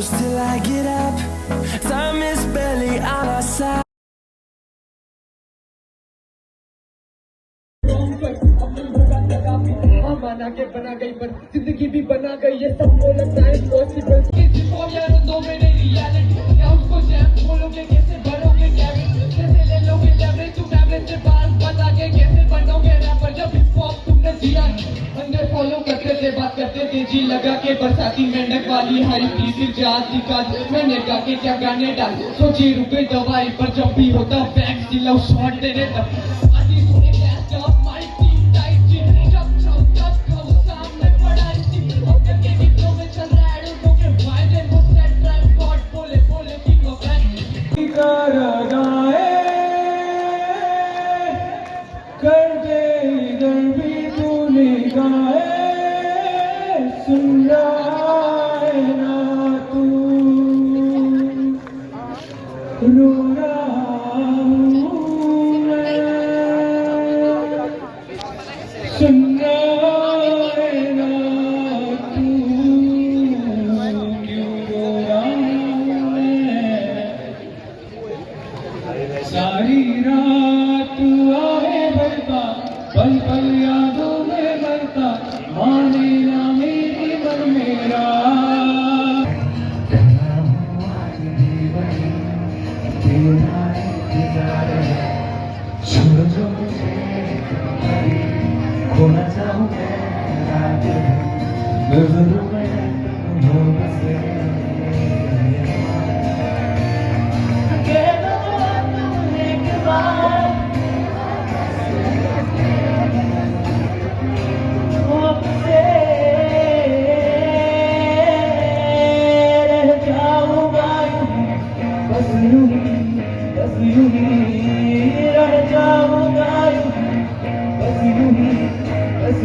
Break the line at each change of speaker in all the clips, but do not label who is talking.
close till I get up. Time is barely on our side.
बना के बना गई पर जिंदगी भी बना गई ये सबको लगता है पॉसिबल दो में नहीं रियलिटी क्या उसको जैम बोलोगे कैसे बढ़ोगे कैसे ले लोगे लेवरेज तुम एवरेज से बात बता के कैसे बनोगे रैपर जब हिप हॉप तुमने जिया अंदर फॉलो करते थे बात करते थे जी लगा के बरसाती मेंढक वाली हाई थी फिर जाती का मैंने गा के क्या गाने डाल सोची रुपए दवाई पर जब भी होता बैक सिलाओ शॉट देने तब आती सुने कैश जॉब माइक टीम टाइट जी जब सामने पड़ा इसी ओके के फ्लो में चल रहा है लोगों के वाइड वो सेट ड्राइव गॉड बोले बोले किंग ऑफ रैप
कर गाए कर दे इधर भी तूने गाए सुन रहा है ना तू रो रहा हूँ मैं सुन रहा है ना तू क्यों रो रहा हूँ मैं सारी रात आहे भरता पल पल यादों में भरता माने ना मेरी मन मेरा छोड़ दो खोना चाहूँ नजरों में लोग से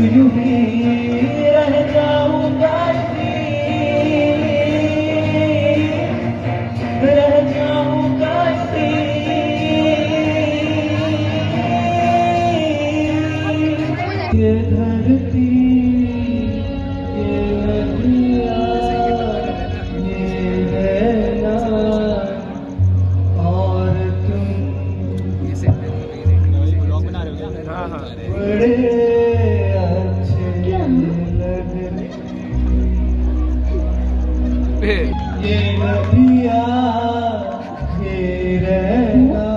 यूं ही रह जाऊंगा रह जाऊंगा ये धरती ये नदियाँ ये रहना और तुम बड़े ये नदियाँ ये रहना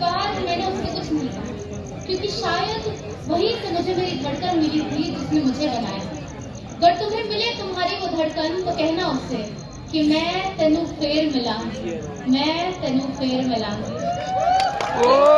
बाद मैंने उससे कुछ नहीं कहा, क्योंकि शायद वहीं से मुझे मेरी धड़कन मिली थी जिसने मुझे बनाया। अगर तुम्हें मिले तुम्हारी वो धड़कन तो कहना उससे कि मैं तेनू फेर मिलांगी, मैं तेनू फेर मिलांगी।